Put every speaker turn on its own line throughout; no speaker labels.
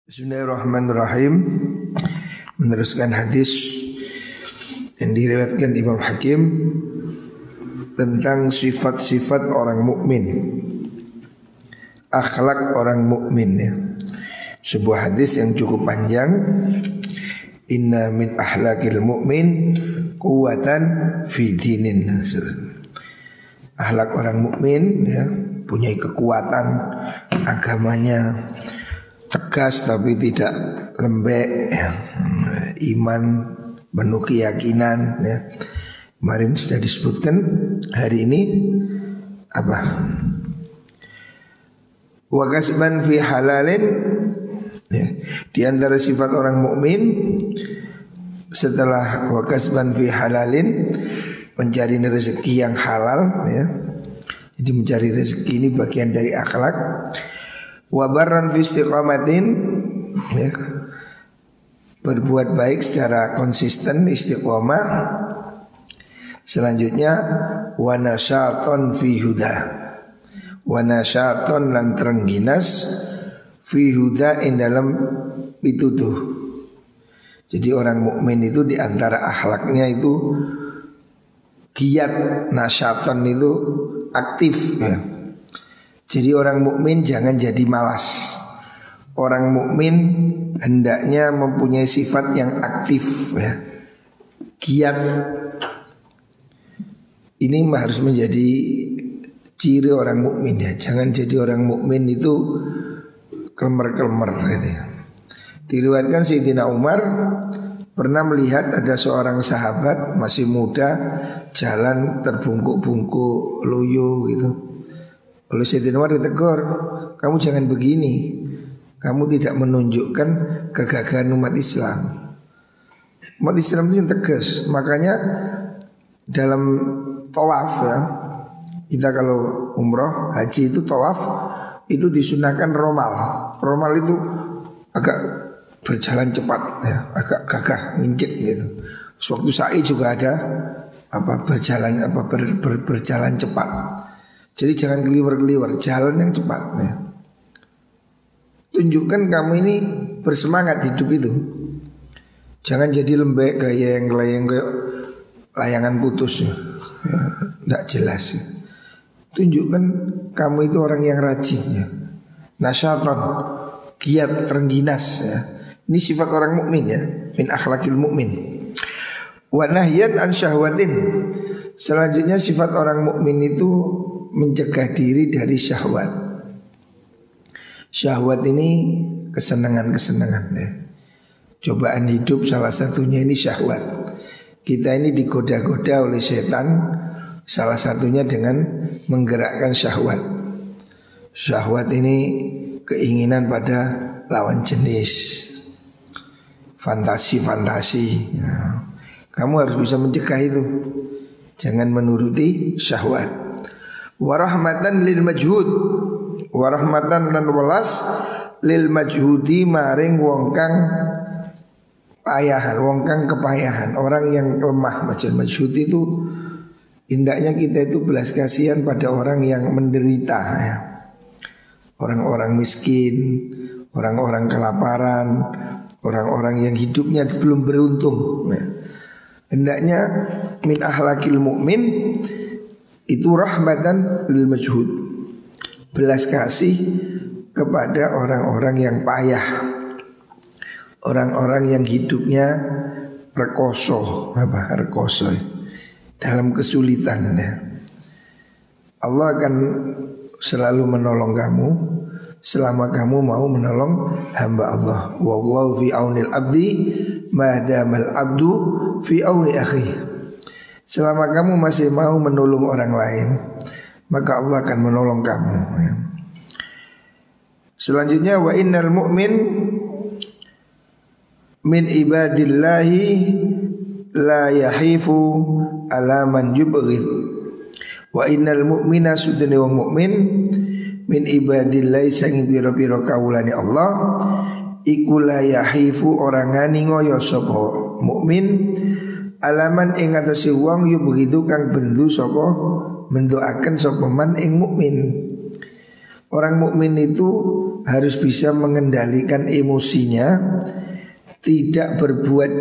Bismillahirrahmanirrahim. Meneruskan hadis yang diriwayatkan Imam Hakim tentang sifat-sifat orang mukmin, akhlak orang mukmin ya. Sebuah hadis yang cukup panjang. Inna min ahlakil mu'min quwwatan fi dinin. Akhlak orang mukmin ya, punya kekuatan agamanya, tegas tapi tidak lembek ya. Iman penuh keyakinan ya. Kemarin sudah disebutkan, hari ini apa? Wa kasban fi halalin ya. Di antara sifat orang mukmin setelah wa kasban fi halalin, mencari rezeki yang halal ya. Jadi mencari rezeki ini bagian dari akhlak. Wabaran fi istiqamatin ya, berbuat baik secara konsisten istiqomah. Selanjutnya wanasyaton fi huda, wanasyaton lan terengginas fi huda in dalam pituduh. Jadi orang mukmin itu di antara akhlaknya itu giat, nasyaton itu aktif ya. Jadi orang mukmin jangan jadi malas. Orang mukmin hendaknya mempunyai sifat yang aktif ya, giat. Ini harus menjadi ciri orang mukmin ya. Jangan jadi orang mukmin itu klemer-klemer gitu ya. Diriwayatkan Sayyidina Umar pernah melihat ada seorang sahabat masih muda jalan terbungkuk-bungkuk loyo gitu. Oleh Sayyidina Umar ditegur, kamu jangan begini, kamu tidak menunjukkan kegagahan umat Islam. Umat Islam itu yang tegas. Makanya dalam tawaf ya, kita kalau umroh haji itu tawaf itu disunahkan romal. Romal itu agak berjalan cepat ya, agak gagah nginjek gitu. Sewaktu sa'i juga ada berjalan cepat. Jadi jangan keliwar-keliwar, jalan yang cepat ya. Tunjukkan kamu ini bersemangat hidup itu. Jangan jadi lembek kayak layangan putus ya. Tidak jelas ya. Tunjukkan kamu itu orang yang rajin ya. Nasyatan, giat, terengginas ya. Ini sifat orang mukmin ya, min akhlakil mukmin. Wa nahyan an syahwatin. Selanjutnya sifat orang mukmin itu mencegah diri dari syahwat. Syahwat ini kesenangan-kesenangan ya. Cobaan hidup salah satunya ini syahwat. Kita ini digoda-goda oleh setan, salah satunya dengan menggerakkan syahwat. Syahwat ini keinginan pada lawan jenis, fantasi-fantasi ya. Kamu harus bisa mencegah itu. Jangan menuruti syahwat. Warahmatan lil majhud, warahmatan lan welas lil majhudi maring wong kang payahan, wong kang kepayahan, orang yang lemah. Macam majhud itu indahnya kita itu belas kasihan pada orang yang menderita ya. Orang-orang miskin, orang-orang kelaparan, orang-orang yang hidupnya belum beruntung ya. Hendaknya min akhlakil mukmin itu rahmatan lil majhud, belas kasih kepada orang-orang yang payah, orang-orang yang hidupnya rekoso, rekoso dalam kesulitan ya. Allah akan selalu menolong kamu selama kamu mau menolong hamba Allah. Wallahu fi aunil abdi ma damal abdu fi auni akhi. Selama kamu masih mau menolong orang lain, maka Allah akan menolong kamu ya. Selanjutnya wa innal mu'min min ibadillahi la yahifu ala man yubghid. Wa innal mu'mina sudane wong mukmin min ibadillahi sang pira-pira kawulane Allah iku la yahifu orang ngani ngoyo sapa mukmin alaman ing atase wong yo begitu kang bendu sapa mendoaken sapa man ing mukmin. Orang mukmin itu harus bisa mengendalikan emosinya, tidak berbuat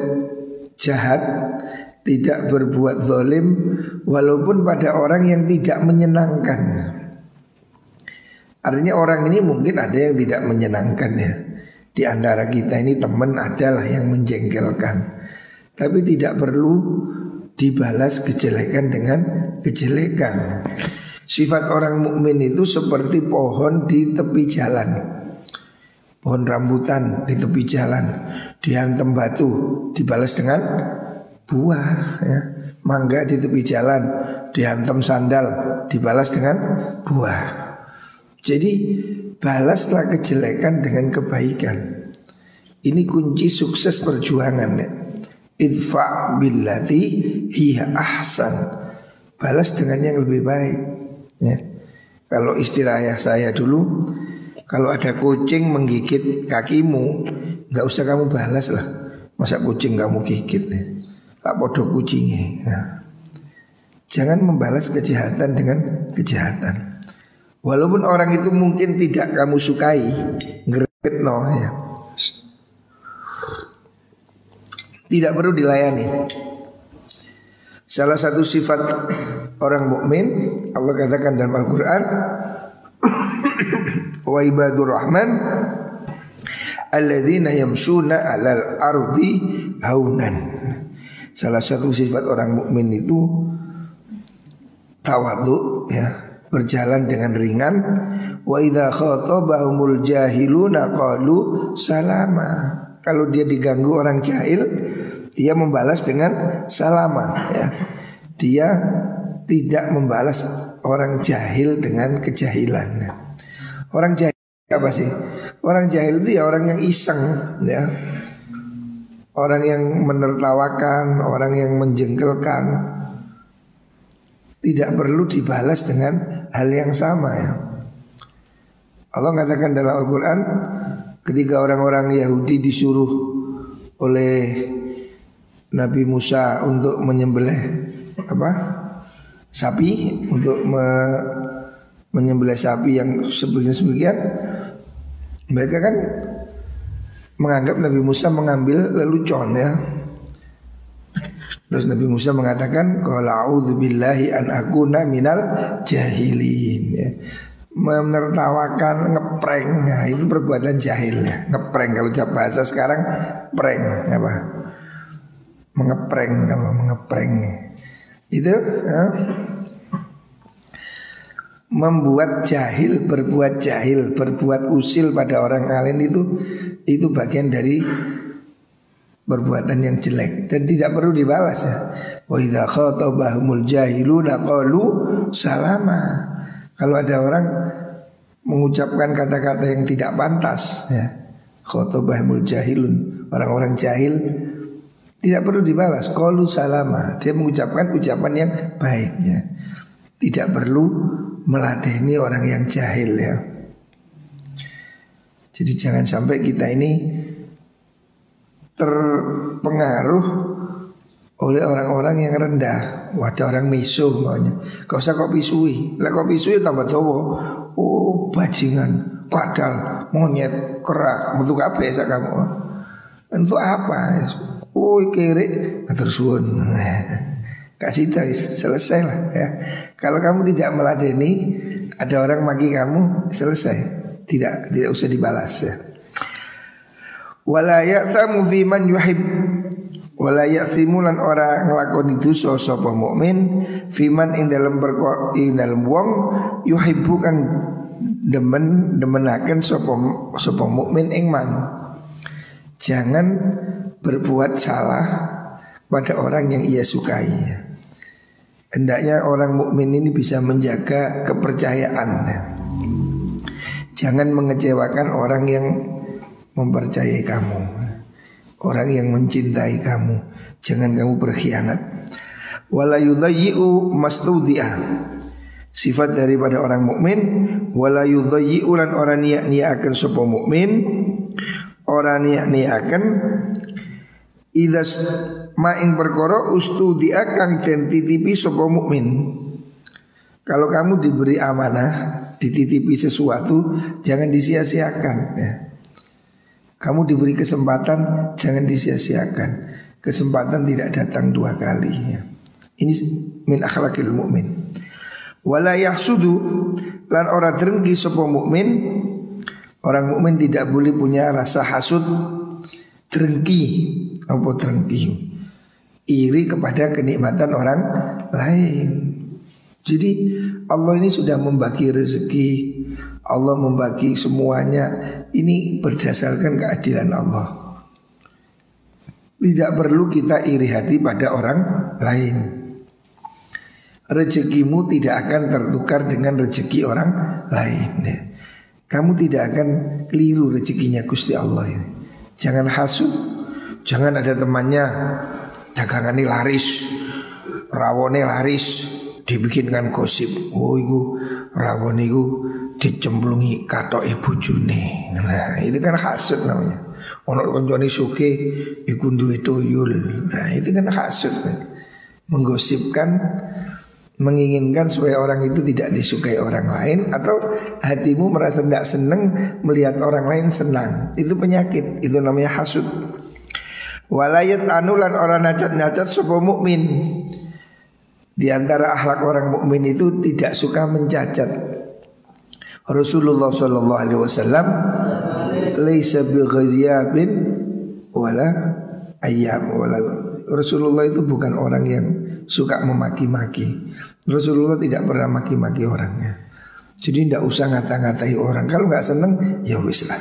jahat, tidak berbuat zalim, walaupun pada orang yang tidak menyenangkan. Artinya orang ini mungkin ada yang tidak menyenangkan ya. Di antara kita ini teman adalah yang menjengkelkan, tapi tidak perlu dibalas kejelekan dengan kejelekan. Sifat orang mukmin itu seperti pohon di tepi jalan, pohon rambutan di tepi jalan, dihantam batu dibalas dengan buah ya. Mangga di tepi jalan dihantam sandal dibalas dengan buah. Jadi balaslah kejelekan dengan kebaikan. Ini kunci sukses perjuangan ya. Idfa' billati hiya ahsan. Balas dengan yang lebih baik ya. Kalau istilah ayah saya dulu, kalau ada kucing menggigit kakimu, nggak usah kamu balas lah. Masa kucing kamu gigit ya? Tak bodoh kucingnya ya. Jangan membalas kejahatan dengan kejahatan. Walaupun orang itu mungkin tidak kamu sukai, ngerepetno ya, tidak perlu dilayani. Salah satu sifat orang mukmin Allah katakan dalam Al-Quran, wa ibadur rahman alladzina yamshuna 'alal ardi haunan. Salah satu sifat orang mukmin itu tawadhu ya, berjalan dengan ringan. Wa idza khatabahumul jahiluna qalu salama. Kalau dia diganggu orang jahil, dia membalas dengan salama ya. Dia tidak membalas orang jahil dengan kejahilan. Orang jahil apa sih? Orang jahil itu ya orang yang iseng ya. Orang yang menertawakan, orang yang menjengkelkan. Tidak perlu dibalas dengan hal yang sama ya. Allah katakan dalam Al-Quran, ketika orang-orang Yahudi disuruh oleh Nabi Musa untuk menyembelih sapi, untuk menyembelih sapi yang sebagian, mereka kan menganggap Nabi Musa mengambil lelucon ya. Terus Nabi Musa mengatakan, qala a'udzubillahi an akuna minal jahilin ya. Menertawakan, ngeprank, nah itu perbuatan jahil ya. Ngeprank kalau bahasa sekarang prank apa? Mengeprank itu ya. Membuat jahil, berbuat jahil, berbuat usil pada orang lain itu bagian dari perbuatan yang jelek dan tidak perlu dibalas ya. Wa idza khatabahumul jahiluna qalu salama. Kalau ada orang mengucapkan kata-kata yang tidak pantas ya, khatabahumul jahilun, orang-orang jahil, tidak perlu dibalas, qalu salama. Dia mengucapkan ucapan yang baik ya. Tidak perlu meladeni orang yang jahil ya. Jadi jangan sampai kita ini terpengaruh oleh orang-orang yang rendah. Wadah orang misu maunya. Gak usah kau pisui. Lah kau pisui tambah dawa. Oh bajingan, padal, monyet, kerak. Untuk apa ya kamu? Untuk apa? Oh kiri terus suun. Kasih tahu selesai lah ya. Kalau kamu tidak meladeni, ada orang maki kamu, selesai. Tidak usah dibalas ya. Wala ya'thamu fi man yuhib. Wala ya'thimu lan ora nglakoni dosa sapa mukmin fi man ing dalem perkara ing dalem wong yuhibbu kang demenaken sapa mukmin ing man. Jangan berbuat salah pada orang yang ia sukai. Hendaknya orang mukmin ini bisa menjaga kepercayaan. Jangan mengecewakan orang yang mempercayai kamu, orang yang mencintai kamu. Jangan kamu berkhianat. Wala yudayyi'u mastudi'ah. Sifat daripada orang mukmin, wala yudayyi'u lan ora niat-niaken sapa mukmin, ora niat-niaken idas maing perkara ustudia kang den titipi sapa mukmin. Kalau kamu diberi amanah dititipi sesuatu jangan disia-siakan ya. Kamu diberi kesempatan jangan disia-siakan. Kesempatan tidak datang dua kali ya. Ini min akhlakil mu'min. Wala yahsudu lan ora drengki sapa mukmin. Orang mukmin tidak boleh punya rasa hasud, drengki. Apa drengki? Iri kepada kenikmatan orang lain. Jadi Allah ini sudah membagi rezeki, Allah membagi semuanya. Ini berdasarkan keadilan Allah. Tidak perlu kita iri hati pada orang lain. Rezekimu tidak akan tertukar dengan rezeki orang lain. Kamu tidak akan keliru rezekinya Gusti Allah ini. Jangan hasud. Jangan ada temannya dagangannya laris, rawone laris, dibikinkan gosip. Oh iku rawon iku dicemplungi katok ibu june. Nah itu kan hasud namanya. Ono koncone sugih iku duwe tuyul. Nah itu kan hasud. Menggosipkan, menginginkan supaya orang itu tidak disukai orang lain, atau hatimu merasa tidak senang melihat orang lain senang. Itu penyakit, itu namanya hasud. Walayat anulan orang nacat-nacat sapa mukmin. Di antara akhlak orang mukmin itu tidak suka mencacat. Rasulullah sallallahu alaihi wasallam laisa bighaziyabin wala ayyam wala. Rasulullah itu bukan orang yang suka memaki-maki. Rasulullah tidak pernah maki-maki orangnya. Jadi tidak usah ngata-ngatai orang. Kalau nggak seneng ya wis lah.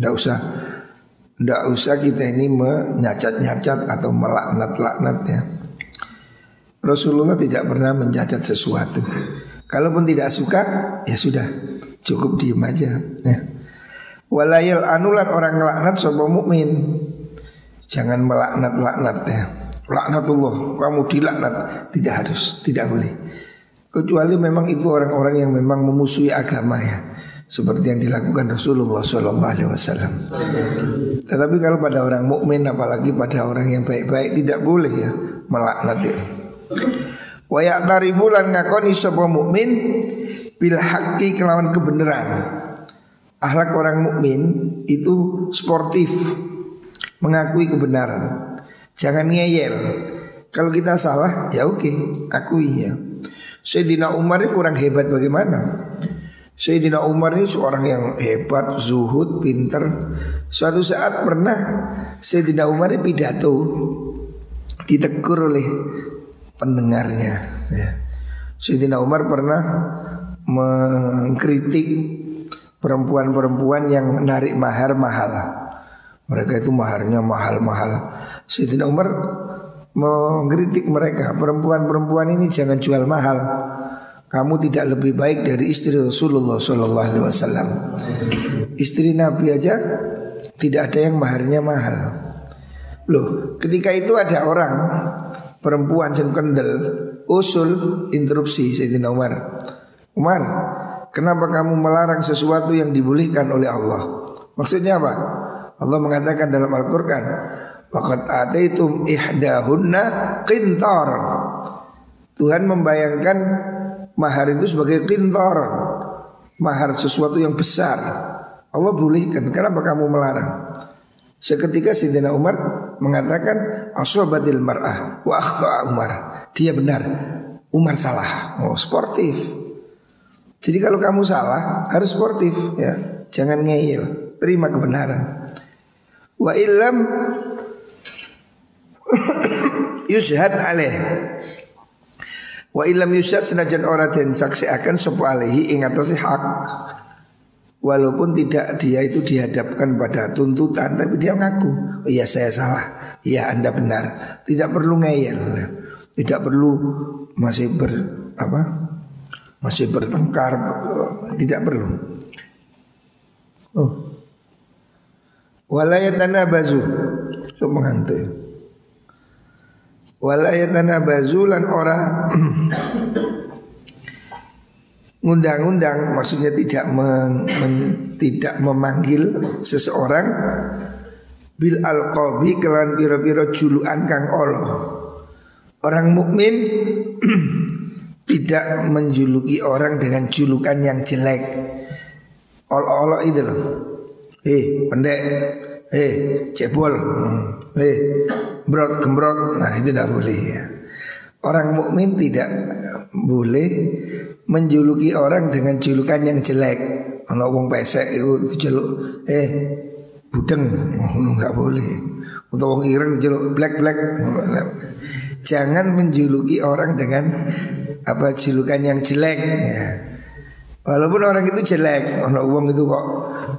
Tidak usah kita ini menyacat-nyacat atau melaknat-laknat ya. Rasulullah tidak pernah mencacat sesuatu. Kalaupun tidak suka ya sudah, cukup diem aja ya. Walayal anulan orang ngelaknat sapa mukmin. Jangan melaknat-laknat ya. Laknatullah, kamu dilaknat. Tidak harus, tidak boleh. Kecuali memang itu orang-orang yang memang memusuhi agama ya, seperti yang dilakukan Rasulullah SAW. Tetapi kalau pada orang mukmin, apalagi pada orang yang baik-baik, tidak boleh ya melaknat ya. Wa ya'tarifu lan ngakoni sapa mukmin bil haqqi kelawan kebenaran. Akhlak orang mukmin itu sportif, mengakui kebenaran. Jangan ngeyel. Kalau kita salah ya oke, akui ya. Sayyidina Umar ini kurang hebat bagaimana? Sayyidina Umar ini seorang yang hebat, zuhud, pinter. Suatu saat pernah Sayyidina Umar ini pidato, ditegur oleh pendengarnya ya. Sayyidina Umar pernah mengkritik perempuan-perempuan yang narik mahar mahal. Mereka itu maharnya mahal-mahal. Sayyidina Umar mengkritik mereka, perempuan-perempuan ini jangan jual mahal. Kamu tidak lebih baik dari istri Rasulullah SAW. Istri Nabi aja tidak ada yang maharnya mahal. Loh, ketika itu ada orang perempuan yang kendel, usul interupsi Sayyidina Umar. Umar, kenapa kamu melarang sesuatu yang dibolehkan oleh Allah? Maksudnya apa? Allah mengatakan dalam Al-Quran, waqad ataitum ihdahunna qintar. Tuhan membayangkan mahar itu sebagai qintar, mahar sesuatu yang besar. Allah bolehkan, kenapa kamu melarang? Seketika Sayyidina Umar mengatakan asobatil mar'ah wa akhta'a Umar. Dia benar, Umar salah. Oh, sportif. Jadi kalau kamu salah harus sportif ya, jangan ngeyel, terima kebenaran. Wa illam yushhad alaih. Wa illam yushhad senajan ora den saksiaken sapa alaihi ing atase hak. Walaupun tidak dia itu dihadapkan pada tuntutan, tapi dia ngaku, oh, iya saya salah, iya Anda benar. Tidak perlu ngeyel, tidak perlu masih bertengkar, tidak perlu. Oh. Walayatanabazu, so mengantuk. Walayatanabazu lan ora ngundang-undang, maksudnya tidak tidak memanggil seseorang bil alqabi kelan pira-pira julukan kang Allah. Orang mukmin tidak menjuluki orang dengan julukan yang jelek. Olok-olok itu loh. Pendek, cebol, brot gembrot. Nah itu tidak boleh ya. Orang mukmin tidak boleh menjuluki orang dengan julukan yang jelek. Ono wong pesek itu jeluk budeng, enggak boleh. Untuk wong ireng jeluk black. Jangan menjuluki orang dengan julukan yang jelek ya. Walaupun orang itu jelek, ono wong itu kok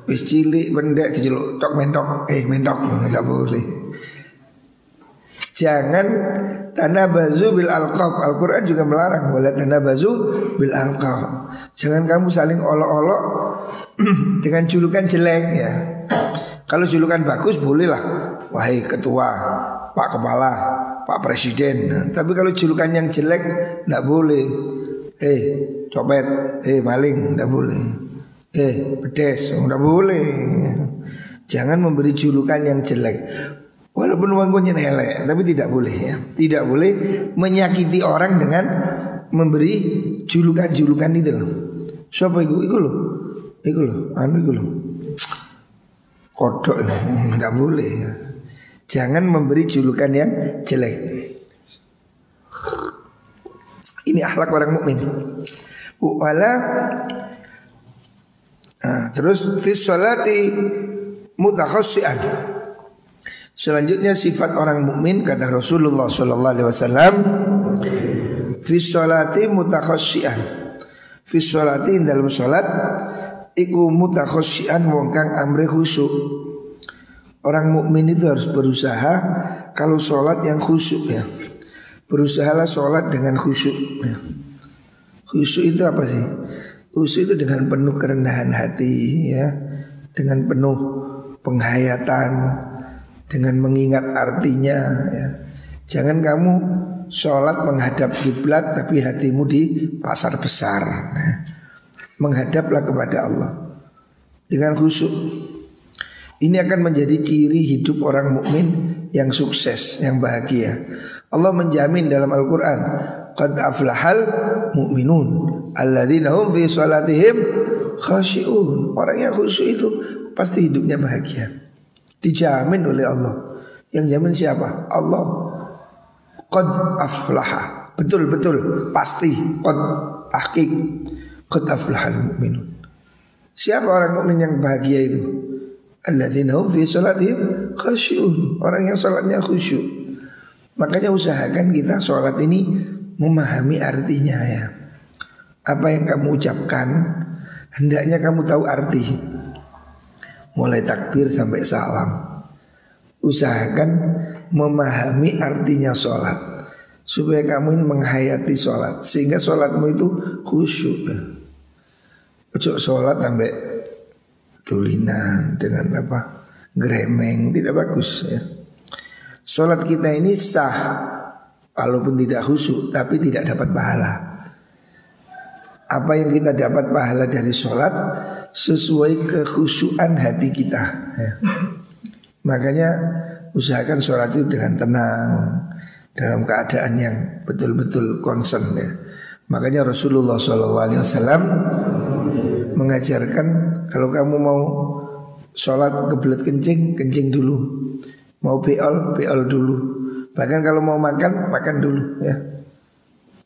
wis cilik pendek dijeluk tok mentok, mentok enggak boleh. Jangan tanabazu bil alqab. Al-Qur'an juga melarang wala tanabazu bil alqab. Jangan kamu saling olok-olok dengan julukan jelek ya. Kalau julukan bagus bolehlah. Wahai ketua, Pak Kepala, Pak Presiden. Tapi kalau julukan yang jelek enggak boleh. Copet, maling, enggak boleh. Pedes, enggak boleh. Jangan memberi julukan yang jelek. Walaupun wongnya elek, tapi tidak boleh ya. Tidak boleh menyakiti orang dengan memberi julukan-julukan itu loh. Siapa itu? Itu loh. Itu loh. Kodok loh. Tidak boleh ya. Jangan memberi julukan yang jelek. Ini akhlak orang mukmin. Terus fi sholati mutakhassian. Selanjutnya sifat orang mukmin kata Rasulullah sallallahu alaihi wasallam fi sholati mutakhassian. Fi sholati dalam salat iku mutakhassian wong kang amre khusyuk. Orang mukmin itu harus berusaha kalau salat yang khusyuk ya. Berusahalah salat dengan khusyuk ya. Khusyuk itu apa sih? Khusyuk itu dengan penuh kerendahan hati ya, dengan penuh penghayatan, dengan mengingat artinya ya. Jangan kamu sholat menghadap kiblat tapi hatimu di pasar besar ya. Menghadaplah kepada Allah dengan khusyuk. Ini akan menjadi ciri hidup orang mukmin yang sukses, yang bahagia. Allah menjamin dalam Al-Quran, qad aflahal mu'minun alladzina hum fi sholatihim khashi'un. Orang yang khusyuk itu pasti hidupnya bahagia. Dijamin oleh Allah. Yang jamin siapa? Allah. Qad aflaha. Betul-betul pasti. Qad tahqiq. Qad aflahal mu'minun. Siapa orang mukmin yang bahagia itu? Alladzina hum fi sholatihim khashi'un. Orang yang sholatnya khusyuk. Makanya usahakan kita sholat ini memahami artinya ya. Apa yang kamu ucapkan hendaknya kamu tahu arti. Mulai takbir sampai salam. Usahakan memahami artinya sholat supaya kamu ini menghayati sholat sehingga sholatmu itu khusyuk ya. Ojo sholat sampai tulinan dengan gremeng, tidak bagus ya. Sholat kita ini sah walaupun tidak khusyuk tapi tidak dapat pahala. Apa yang kita dapat pahala dari sholat sesuai kekhusyuan hati kita ya. Makanya usahakan sholat itu dengan tenang, dalam keadaan yang betul-betul concern ya. Makanya Rasulullah SAW mengajarkan kalau kamu mau sholat kebelet kencing, kencing dulu. Mau beol dulu. Bahkan kalau mau makan, makan dulu ya.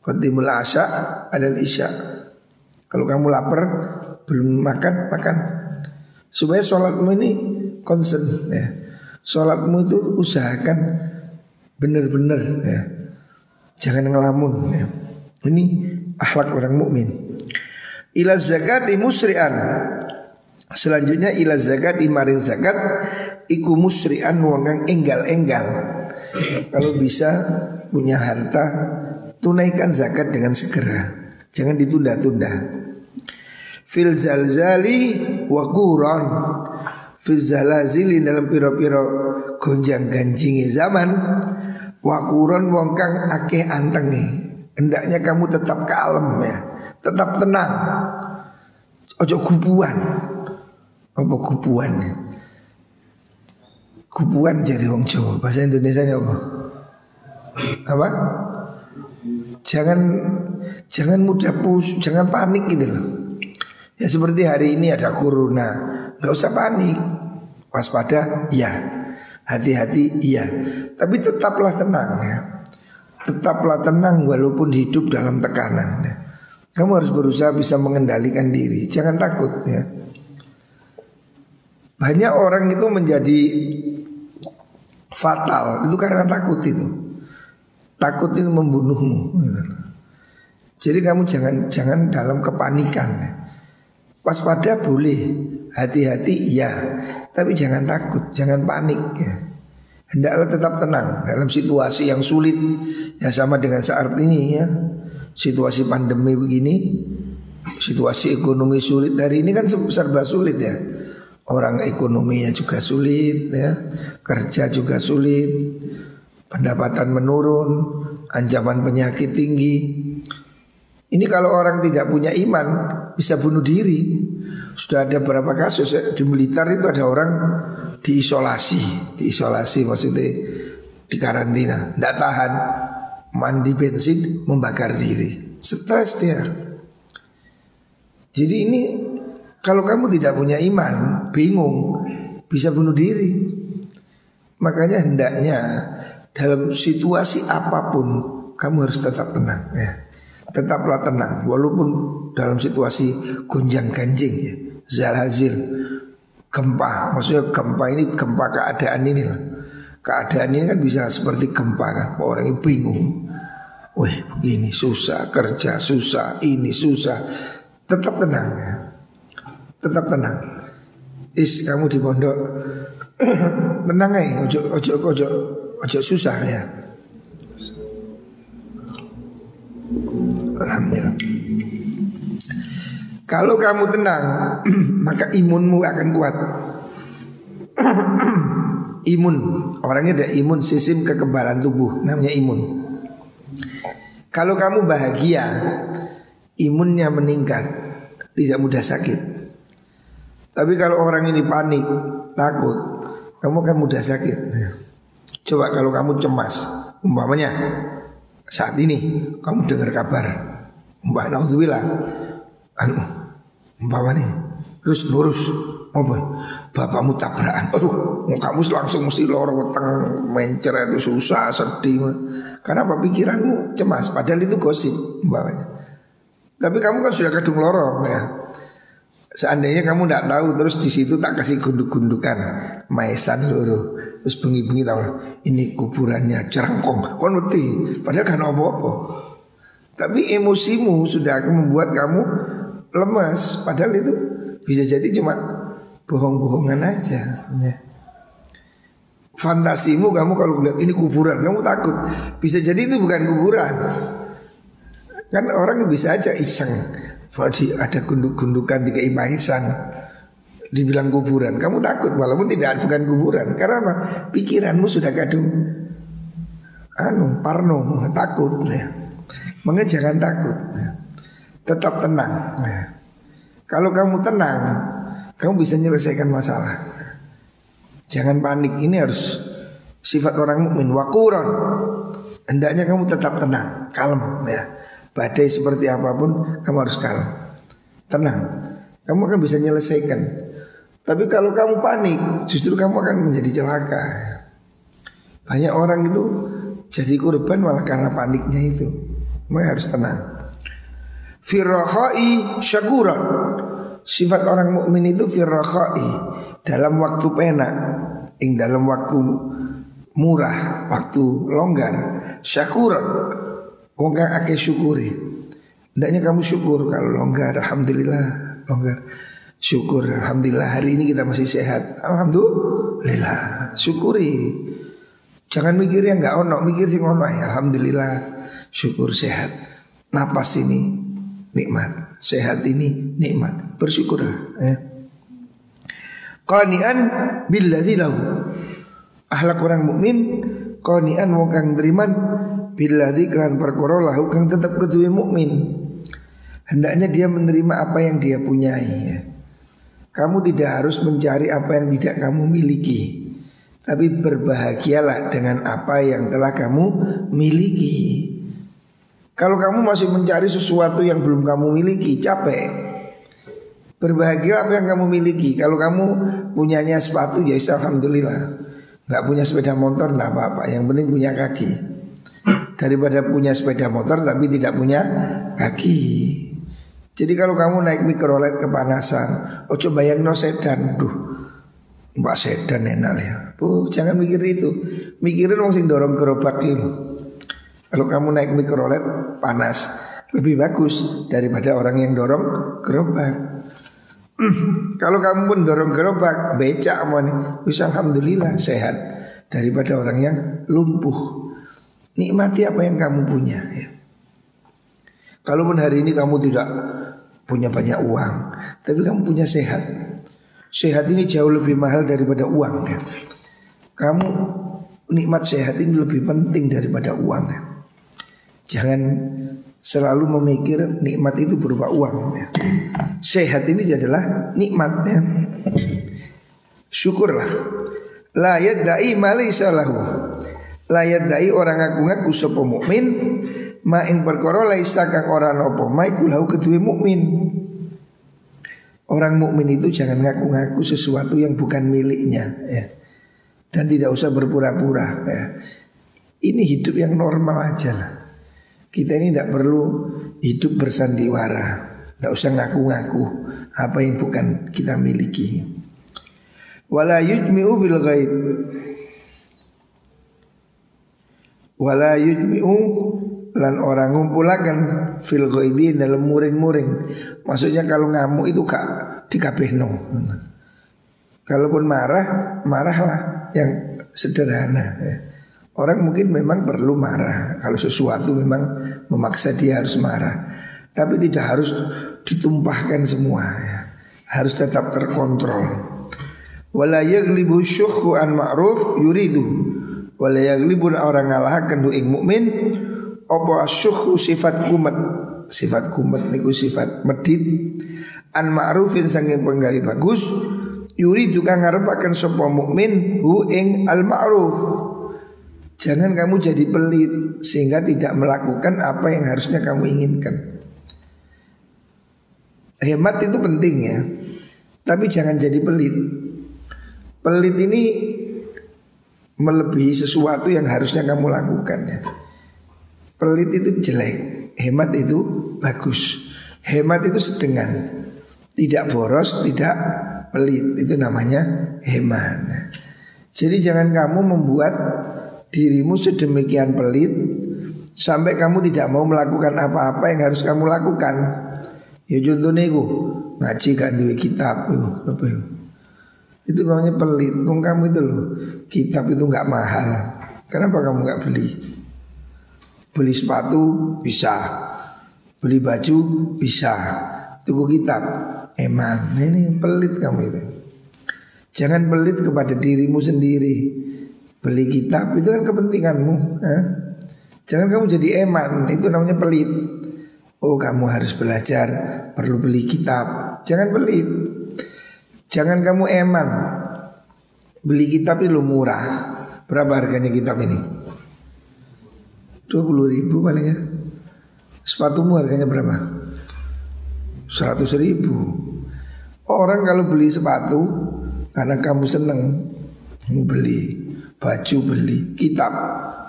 Qaddimul asya adal isya. Kalau kamu lapar belum makan, makan. Supaya sholatmu ini concern ya. Sholatmu itu usahakan benar-benar ya. Jangan ngelamun ya. Ini akhlak orang mukmin. Ila zakati musri'an. Selanjutnya ila zakati maring zakat iku musri'an wong kang enggal-enggal. Kalau bisa punya harta tunaikan zakat dengan segera. Jangan ditunda-tunda. Fil zalzali wa quran. Fil zalazili dalam piro-piro gonjang-ganjingi zaman. Wa quran wong kang akeh antenge. Hendaknya kamu tetap kalem ya. Tetap tenang. Ojo gubuan. Apa gubuan ya? Gubuan jadi wong Jawa. Bahasa Indonesia apa? Apa? Jangan Jangan mudah jangan panik gitu loh. Ya seperti hari ini ada corona, nggak usah panik. Waspada, iya. Hati-hati, iya. Tapi tetaplah tenang ya. Tetaplah tenang walaupun hidup dalam tekanan ya. Kamu harus berusaha bisa mengendalikan diri. Jangan takut ya. Banyak orang itu menjadi fatal itu karena takut itu. Takut itu membunuhmu gitu. Jadi kamu jangan dalam kepanikan ya. Waspada boleh, hati-hati iya, tapi jangan takut, jangan panik ya. Hendaklah tetap tenang dalam situasi yang sulit. Ya sama dengan saat ini ya. Situasi pandemi begini, situasi ekonomi sulit hari ini kan serba sulit ya. Orang ekonominya juga sulit ya, kerja juga sulit, pendapatan menurun, ancaman penyakit tinggi. Ini kalau orang tidak punya iman bisa bunuh diri. Sudah ada berapa kasus ya? Di Blitar itu ada orang diisolasi maksudnya di karantina, tidak tahan, mandi bensin, membakar diri, stres dia. Jadi ini kalau kamu tidak punya iman, bingung, bisa bunuh diri. Makanya hendaknya dalam situasi apapun kamu harus tetap tenang ya. Tetaplah tenang walaupun dalam situasi gonjang ganjing ya. Zalzal, gempa, maksudnya gempa ini gempa keadaan ini lah. Keadaan ini kan bisa seperti gempa kan. Orang ini bingung. Wih begini susah, kerja susah, ini susah. Tetap tenang ya. Tetap tenang. Kamu di pondok tenang ya, ojo susah ya. Alhamdulillah. Kalau kamu tenang, maka imunmu akan kuat. Imun, orangnya ada imun, sistem kekebalan tubuh, namanya imun. Kalau kamu bahagia, imunnya meningkat, tidak mudah sakit. Tapi kalau orang ini panik, takut, kamu akan mudah sakit. Coba kalau kamu cemas, umpamanya saat ini kamu dengar kabar, naudzubillah, umpamanya, terus lurus, bapakmu tabrakan, aduh, kamu langsung mesti lorong weteng, mencer itu susah, sedih. Karena apa? Pikiranmu cemas, padahal itu gosip, umpamanya. Tapi kamu kan sudah kadung lorong ya. Seandainya kamu tidak tahu, terus di situ tak kasih gunduk-gundukan, maesan loro, terus bengi-bengi tahu ini kuburannya cerengkong, kon ngerti, padahal kan apa-apa. Tapi emosimu sudah membuat kamu lemas, padahal itu bisa jadi cuma bohong-bohongan aja. Ya. Fantasimu kamu kalau lihat ini kuburan, kamu takut, bisa jadi itu bukan kuburan. Kan orang bisa aja iseng, ada gunduk-gundukan di keimahisan, dibilang kuburan, kamu takut walaupun bukan kuburan. Karena apa? Pikiranmu sudah kadung parno, takut ya. Makanya jangan takut ya. Tetap tenang ya. Kalau kamu tenang, kamu bisa menyelesaikan masalah. Jangan panik, ini harus sifat orang mukmin. Waquran, hendaknya kamu tetap tenang, kalem ya. Badai seperti apapun kamu harus kalem, tenang, kamu akan bisa menyelesaikan. Tapi kalau kamu panik, justru kamu akan menjadi celaka. Banyak orang itu jadi korban malah karena paniknya itu. Makanya harus tenang. Firrakhai syakuran, sifat orang mukmin itu firrakhai, dalam waktu penak, dalam waktu murah, waktu longgar, syakuran, wong kang akeh syukuri. Hendaknya kamu syukur kalau longgar, alhamdulillah, longgar. Syukur, alhamdulillah hari ini kita masih sehat. Alhamdulillah, syukuri. Jangan mikir yang enggak ono, mikir sing ono ya. Alhamdulillah, syukur sehat. Napas ini nikmat, sehat ini nikmat. Bersyukurlah ya. Qani'an billadzi lahu. Akhlak orang mukmin qani'an wong kang nriman billadzi kan perkara lahu kang tetap keduwe mukmin. Hendaknya dia menerima apa yang dia punyai ya. Kamu tidak harus mencari apa yang tidak kamu miliki, tapi berbahagialah dengan apa yang telah kamu miliki. Kalau kamu masih mencari sesuatu yang belum kamu miliki, capek. Berbahagia apa yang kamu miliki. Kalau kamu punyanya sepatu, ya alhamdulillah. Gak punya sepeda motor, gak apa-apa. Yang penting punya kaki. Daripada punya sepeda motor tapi tidak punya kaki. Jadi kalau kamu naik mikrolet kepanasan, oh coba yang no sedan, mbak sedan enak ya. Jangan mikir itu. Mikirin wong sing dorong gerobak itu. Kalau kamu naik mikrolet panas, lebih bagus daripada orang yang dorong gerobak. Kalau kamu pun dorong gerobak, becak aman, alhamdulillah sehat daripada orang yang lumpuh. Nikmati apa yang kamu punya ya. Kalaupun hari ini kamu tidak punya banyak uang, tapi kamu punya sehat. Sehat ini jauh lebih mahal daripada uang ya. Kamu nikmat sehat ini lebih penting daripada uang ya. Jangan selalu memikir nikmat itu berupa uang ya. Sehat ini adalah nikmatnya. Syukurlah. La yadda'i ma laysa lahu. La yadda'i orang ngaku-ngaku sapa mukmin ma ing perkara laisa kang ora napa ma iku lahu kedue mukmin. Orang mukmin itu jangan ngaku-ngaku sesuatu yang bukan miliknya ya. Dan tidak usah berpura-pura ya. Ini hidup yang normal aja lah. Kita ini tidak perlu hidup bersandiwara, tidak usah ngaku-ngaku apa yang bukan kita miliki. Wala yujmi'u fil ghaib. Wala yujmi'u lan orang ngumpulaken fil ghaibi dalam muring-muring. Maksudnya kalau ngamuk itu gak dikabehno. Kalaupun marah, marahlah yang sederhana ya. Orang mungkin memang perlu marah kalau sesuatu memang memaksa dia harus marah. Tapi tidak harus ditumpahkan semua ya. Harus tetap terkontrol. Wala yaglibu syukhu an ma'ruf yuridu. Wala yaglibu orang ngalahaken du ing mukmin apa asyukhu sifat kumat. Sifat kumat niku sifat medit an ma'rufin sanging penggawe bagus. Yuridu kang ngarepaken sapa mukmin hu ing al ma'ruf. Jangan kamu jadi pelit sehingga tidak melakukan apa yang harusnya kamu inginkan. Hemat itu penting ya, tapi jangan jadi pelit. Pelit ini melebihi sesuatu yang harusnya kamu lakukan ya. Pelit itu jelek, hemat itu bagus. Hemat itu sedengan, tidak boros, tidak pelit. Itu namanya hemat. Jadi jangan kamu membuat dirimu sedemikian pelit sampai kamu tidak mau melakukan apa-apa yang harus kamu lakukan. Ya contohnya itu ngaji gak duwe kitab itu namanya pelit. Kamu itu loh, kitab itu gak mahal. Kenapa kamu gak beli? Beli sepatu bisa, beli baju bisa, tuku kitab eman. Ini pelit kamu itu. Jangan pelit kepada dirimu sendiri. Beli kitab itu kan kepentinganmu Jangan kamu jadi eman, itu namanya pelit. Oh kamu harus belajar, perlu beli kitab. Jangan pelit. Jangan kamu eman. Beli kitab itu murah. Berapa harganya kitab ini? 20.000 paling ya. Sepatumu harganya berapa? 100.000. Orang kalau beli sepatu karena kamu seneng, kamu beli baju, beli kitab,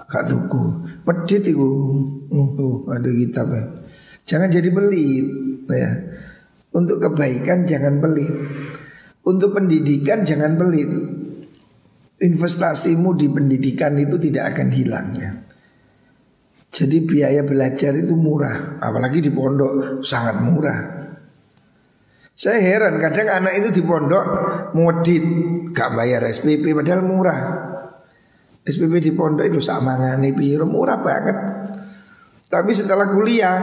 gak tuku medit itu. Ada kitab ya. Jangan jadi pelit ya. Untuk kebaikan jangan pelit. Untuk pendidikan jangan pelit. Investasimu di pendidikan itu tidak akan hilang ya. Jadi biaya belajar itu murah. Apalagi di pondok sangat murah. Saya heran kadang anak itu di pondok modit, gak bayar SPP padahal murah. SPP di pondok itu sama ngane piro, murah banget. Tapi setelah kuliah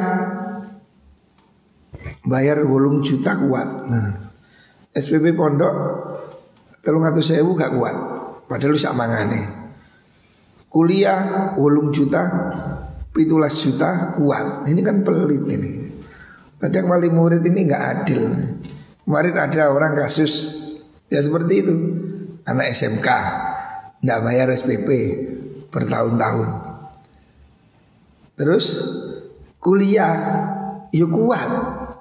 bayar 8 juta kuat. Nah, SPP pondok 300.000 gak kuat, padahal sama ngane. Kuliah 8 juta, 17 juta kuat. Ini kan pelit ini. Kadang wali murid ini gak adil. Kemarin ada orang kasus ya seperti itu. Anak SMK nggak bayar SPP bertahun-tahun. Terus kuliah yo kuat,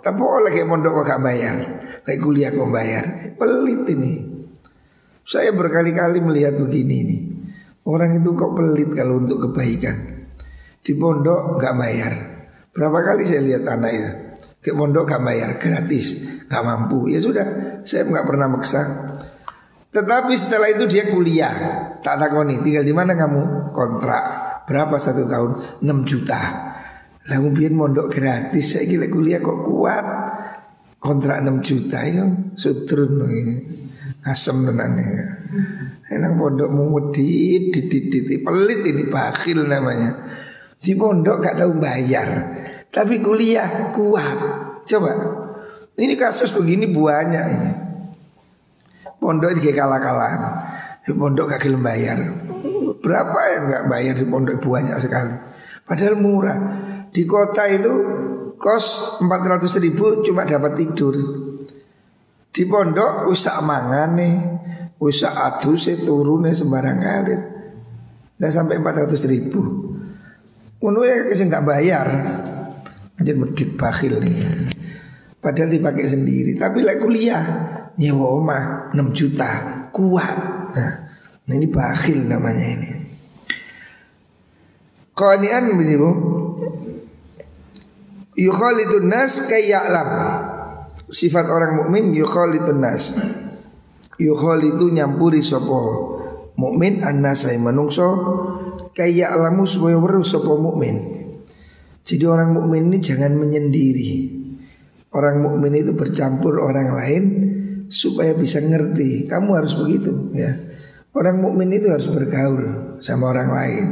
tapi oleh kayak mondok kok gak bayar, kayak kuliah kok bayar, pelit ini. Saya berkali-kali melihat begini nih, orang itu kok pelit kalau untuk kebaikan. Di pondok gak bayar. Berapa kali saya lihat anak itu ke pondok gak bayar, gratis, gak mampu. Ya sudah, saya gak pernah maksa. Tetapi setelah itu dia kuliah. Tak takoni, tinggal di mana kamu? Kontrak. Berapa 1 tahun? 6 juta. Lalu biar mondok gratis, saya kira kuliah kok kuat. Kontrak 6 juta ya, sutrun asem tenannya. Enang pondok mumudit, pelit ini, bakhil namanya. Di pondok gak tahu bayar, tapi kuliah kuat. Coba, ini kasus begini banyak ini. Pondok ini kalah-kalahan, di pondok gak gelem bayar. Berapa yang gak bayar di pondok banyak sekali. Padahal murah. Di kota itu kos 400.000 cuma dapat tidur. Di pondok usak mangan nih, usak adus turun sembarang kali. Nggak sampai 400.000. Ngono ya sing nggak bayar, jadi medit bakhil nih. Padahal dipakai sendiri. Tapi lek kuliah nyewa omah 6 juta kuat. Nah ini bakhil namanya ini. Qani'an begitu. Yukhalidun nas kayya'lam. Sifat orang mukmin yukhalidun nas. Yukhalidu nyampuri sapa mukmin annasai manungso kayya'lamu supaya weruh sapa mukmin. Jadi orang mukmin ini jangan menyendiri. Orang mukmin itu bercampur orang lain supaya bisa ngerti. Kamu harus begitu ya. Orang mukmin itu harus bergaul sama orang lain.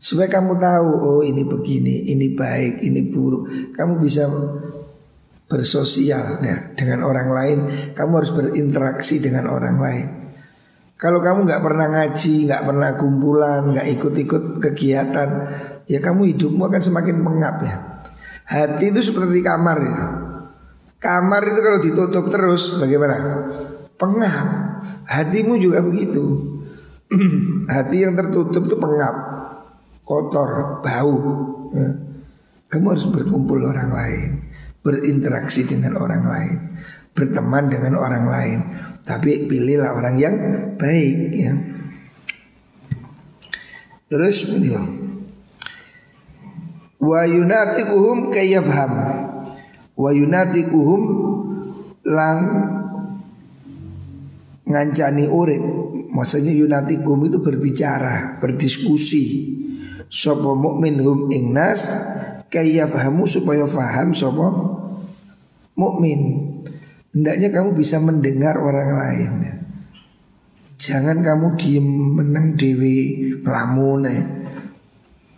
Supaya kamu tahu, oh ini begini, ini baik, ini buruk. Kamu bisa bersosial ya, dengan orang lain. Kamu harus berinteraksi dengan orang lain. Kalau kamu gak pernah ngaji, gak pernah kumpulan, gak ikut-ikut kegiatan, ya kamu hidupmu akan semakin pengap ya. Hati itu seperti kamar ya. Kamar itu kalau ditutup terus bagaimana? Pengap. Hatimu juga begitu. Hati yang tertutup itu pengap, kotor, bau ya. Kamu harus berkumpul orang lain, berinteraksi dengan orang lain, berteman dengan orang lain. Tapi pilihlah orang yang baik ya. Terus beliau wa yunatiquhum kayafham. Wa yunatiquhum lan ngancani urip. Maksudnya yunatiquhum itu berbicara, berdiskusi. Sapa mukmin hum ingnas kayafhamu supaya faham sapa mukmin. Hendaknya kamu bisa mendengar orang lain ya. Jangan kamu diem menang dewi ngelamun ya.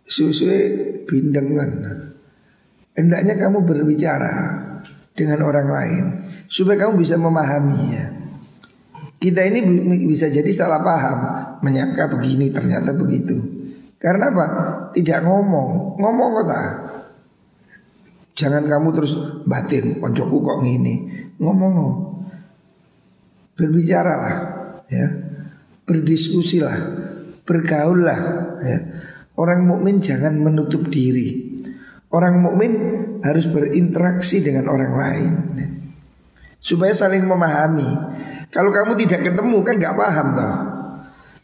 Suwe-suwe bindengan. Hendaknya kamu berbicara dengan orang lain supaya kamu bisa memahaminya. Kita ini bisa jadi salah paham, menyangka begini ternyata begitu. Karena apa? Tidak ngomong kok tak. Jangan kamu terus batin, koncoku kok ngini. Ngomong, berbicaralah, ya, berdiskusilah, bergaullah. Ya. Orang mukmin jangan menutup diri. Orang mukmin harus berinteraksi dengan orang lain, ya, supaya saling memahami. Kalau kamu tidak ketemu kan nggak paham toh.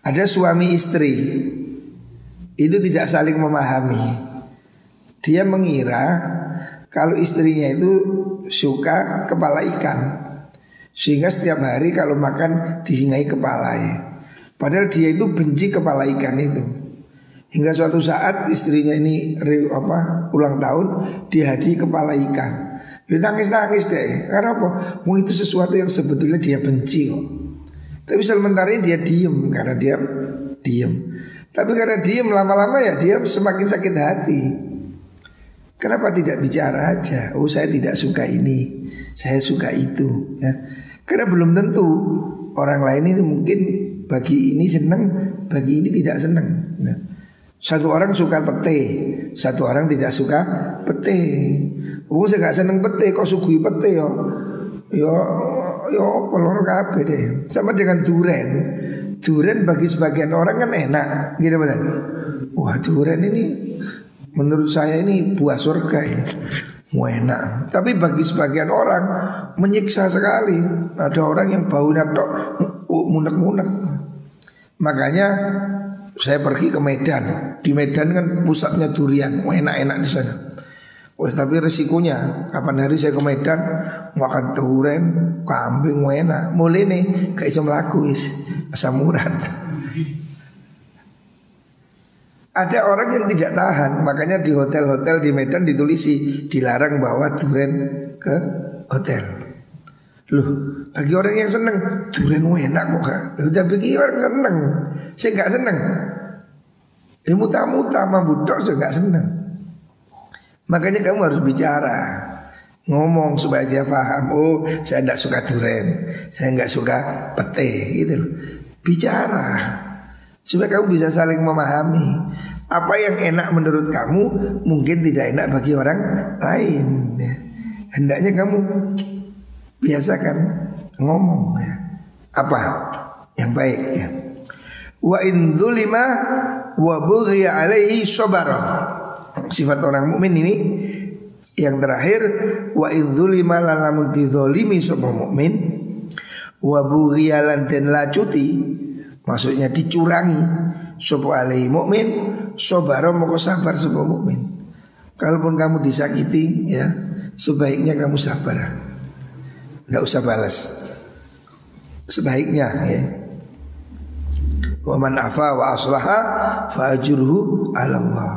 Ada suami istri itu tidak saling memahami. Dia mengira kalau istrinya itu suka kepala ikan, sehingga setiap hari kalau makan dihingai kepalanya. Padahal dia itu benci kepala ikan itu. Hingga suatu saat istrinya ini ulang tahun, dihadiahi kepala ikan. Dia nangis-nangis deh. Karena apa? Itu sesuatu yang sebetulnya dia benci kok. Tapi sementara ini dia diem karena dia diem. Tapi karena diem lama-lama ya dia semakin sakit hati. Kenapa tidak bicara aja? Oh saya tidak suka ini, saya suka itu ya. Karena belum tentu orang lain ini mungkin bagi ini senang, bagi ini tidak senang. Nah, satu orang suka pete, satu orang tidak suka pete. Oh saya gak senang pete, kok sugui pete yo. Yo pelor kabeh deh. Sama dengan duren. Duren bagi sebagian orang kan enak, gitu betul. Wah duren ini menurut saya ini buah surga ini, enak. Tapi bagi sebagian orang menyiksa sekali. Ada orang yang baunya tok munek-munek. Makanya saya pergi ke Medan. Di Medan kan pusatnya durian, enak-enak di sana. Tapi resikonya kapan hari saya ke Medan makan durian, kambing enak. Mulai nih gak bisa melaku asam urat. Ada orang yang tidak tahan, makanya di hotel-hotel di Medan ditulisi dilarang bawa durian ke hotel. Loh, bagi orang yang seneng durian enak kok gak. Udah bagi orang seneng, saya gak seneng. Muta-muta sama budok saya gak seneng. Makanya kamu harus bicara, ngomong supaya dia paham. Oh, saya tidak suka durian, saya nggak suka pete, gitu loh. Bicara supaya kamu bisa saling memahami. Apa yang enak menurut kamu mungkin tidak enak bagi orang lain. Ya. Hendaknya kamu biasakan ngomong ya. Apa yang baik ya. Wa in dzulima wa bughiya alaihi sabara. Sifat orang mukmin ini yang terakhir, wa in dzulima lamun didzalimi sapa mukmin, wa bughiya lan den lacuti, maksudnya dicurangi sapa alaihi mukmin, sabara moko sabar sapa mukmin. Kalaupun kamu disakiti ya, sebaiknya kamu sabar. Enggak usah balas. Sebaiknya ya. Wa man afa wa aslaha fa ajruhu 'ala Allah.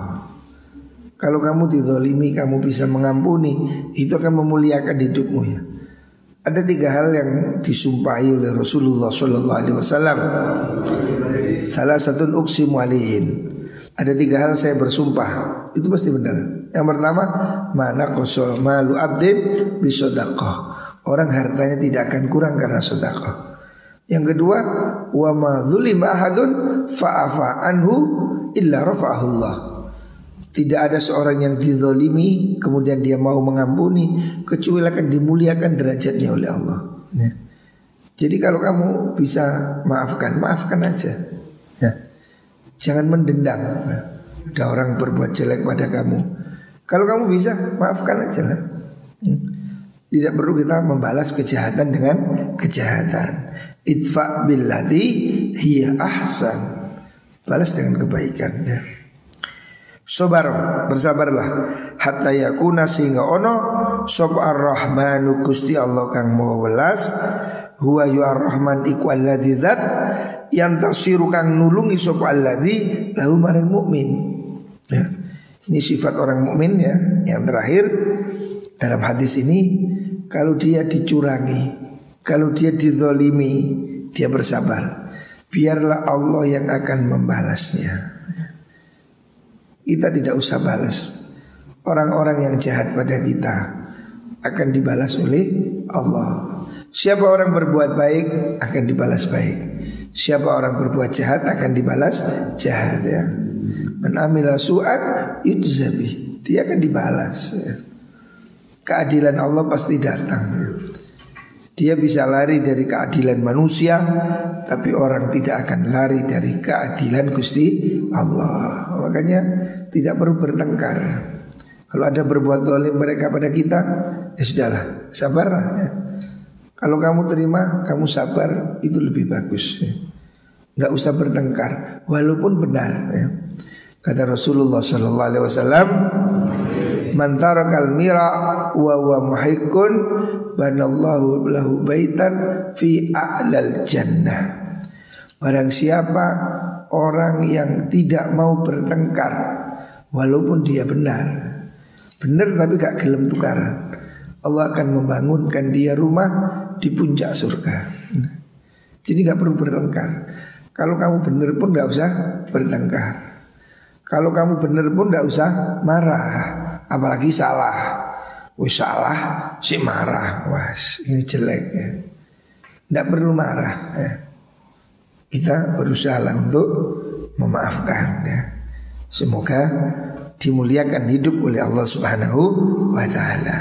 Kalau kamu dizalimi, kamu bisa mengampuni, itu akan memuliakan hidupmu ya. Ada 3 hal yang disumpahi oleh Rasulullah SAW. Salah satu uqsimu alaihin. Ada 3 hal saya bersumpah, itu pasti benar. Yang pertama, mana qasal malu abdin bisadaqah. Orang hartanya tidak akan kurang karena sedekah. Yang kedua, wa ma dzulima ahadun fa'afa anhu illa rafa'ahullah. Tidak ada seorang yang dizalimi kemudian dia mau mengampuni kecuali akan dimuliakan derajatnya oleh Allah ya. Jadi kalau kamu bisa maafkan, maafkan aja ya. Jangan mendendam ya. Ada orang berbuat jelek pada kamu, kalau kamu bisa maafkan aja lah. Tidak perlu kita membalas kejahatan dengan kejahatan. Idfa billati hiya ahsan. Balas dengan kebaikan ya. Sabar, bersabarlah hatta yakuna sehingga ono sop ar-rahmanu Gusti Allah kang maha welas, huwa yu ar-rahman iku alladzi zat yang tasiru kang nulungi sop alladzi lahu maring mukmin ya. Ini sifat orang mukmin ya. Yang terakhir dalam hadis ini, kalau dia dicurangi, kalau dia dizalimi, dia bersabar. Biarlah Allah yang akan membalasnya. Kita tidak usah balas. Orang-orang yang jahat pada kita akan dibalas oleh Allah. Siapa orang berbuat baik akan dibalas baik. Siapa orang berbuat jahat akan dibalas jahat ya. Man amila su'an yujzabi. Dia akan dibalas ya. Keadilan Allah pasti datang ya. Dia bisa lari dari keadilan manusia, tapi orang tidak akan lari dari keadilan Gusti Allah. Makanya tidak perlu bertengkar. Kalau ada berbuat zalim mereka pada kita, ya sudahlah, sabarlah ya. Kalau kamu terima, kamu sabar, itu lebih bagus ya. Nggak usah bertengkar, walaupun benar ya. Kata Rasulullah SAW, man tarakal mira wa huwa muhiqqun banallahu lahu baitan fi a'lal jannah. Barang siapa orang yang tidak mau bertengkar walaupun dia benar tapi gak gelem tukaran, Allah akan membangunkan dia rumah di puncak surga. Jadi gak perlu bertengkar. Kalau kamu benar pun gak usah bertengkar. Kalau kamu benar pun gak usah marah. Apalagi salah. Wih salah si marah. Wah ini jelek ya. Tidak perlu marah ya. Kita berusaha untuk memaafkan ya. Semoga dimuliakan hidup oleh Allah Subhanahu wa ta'ala.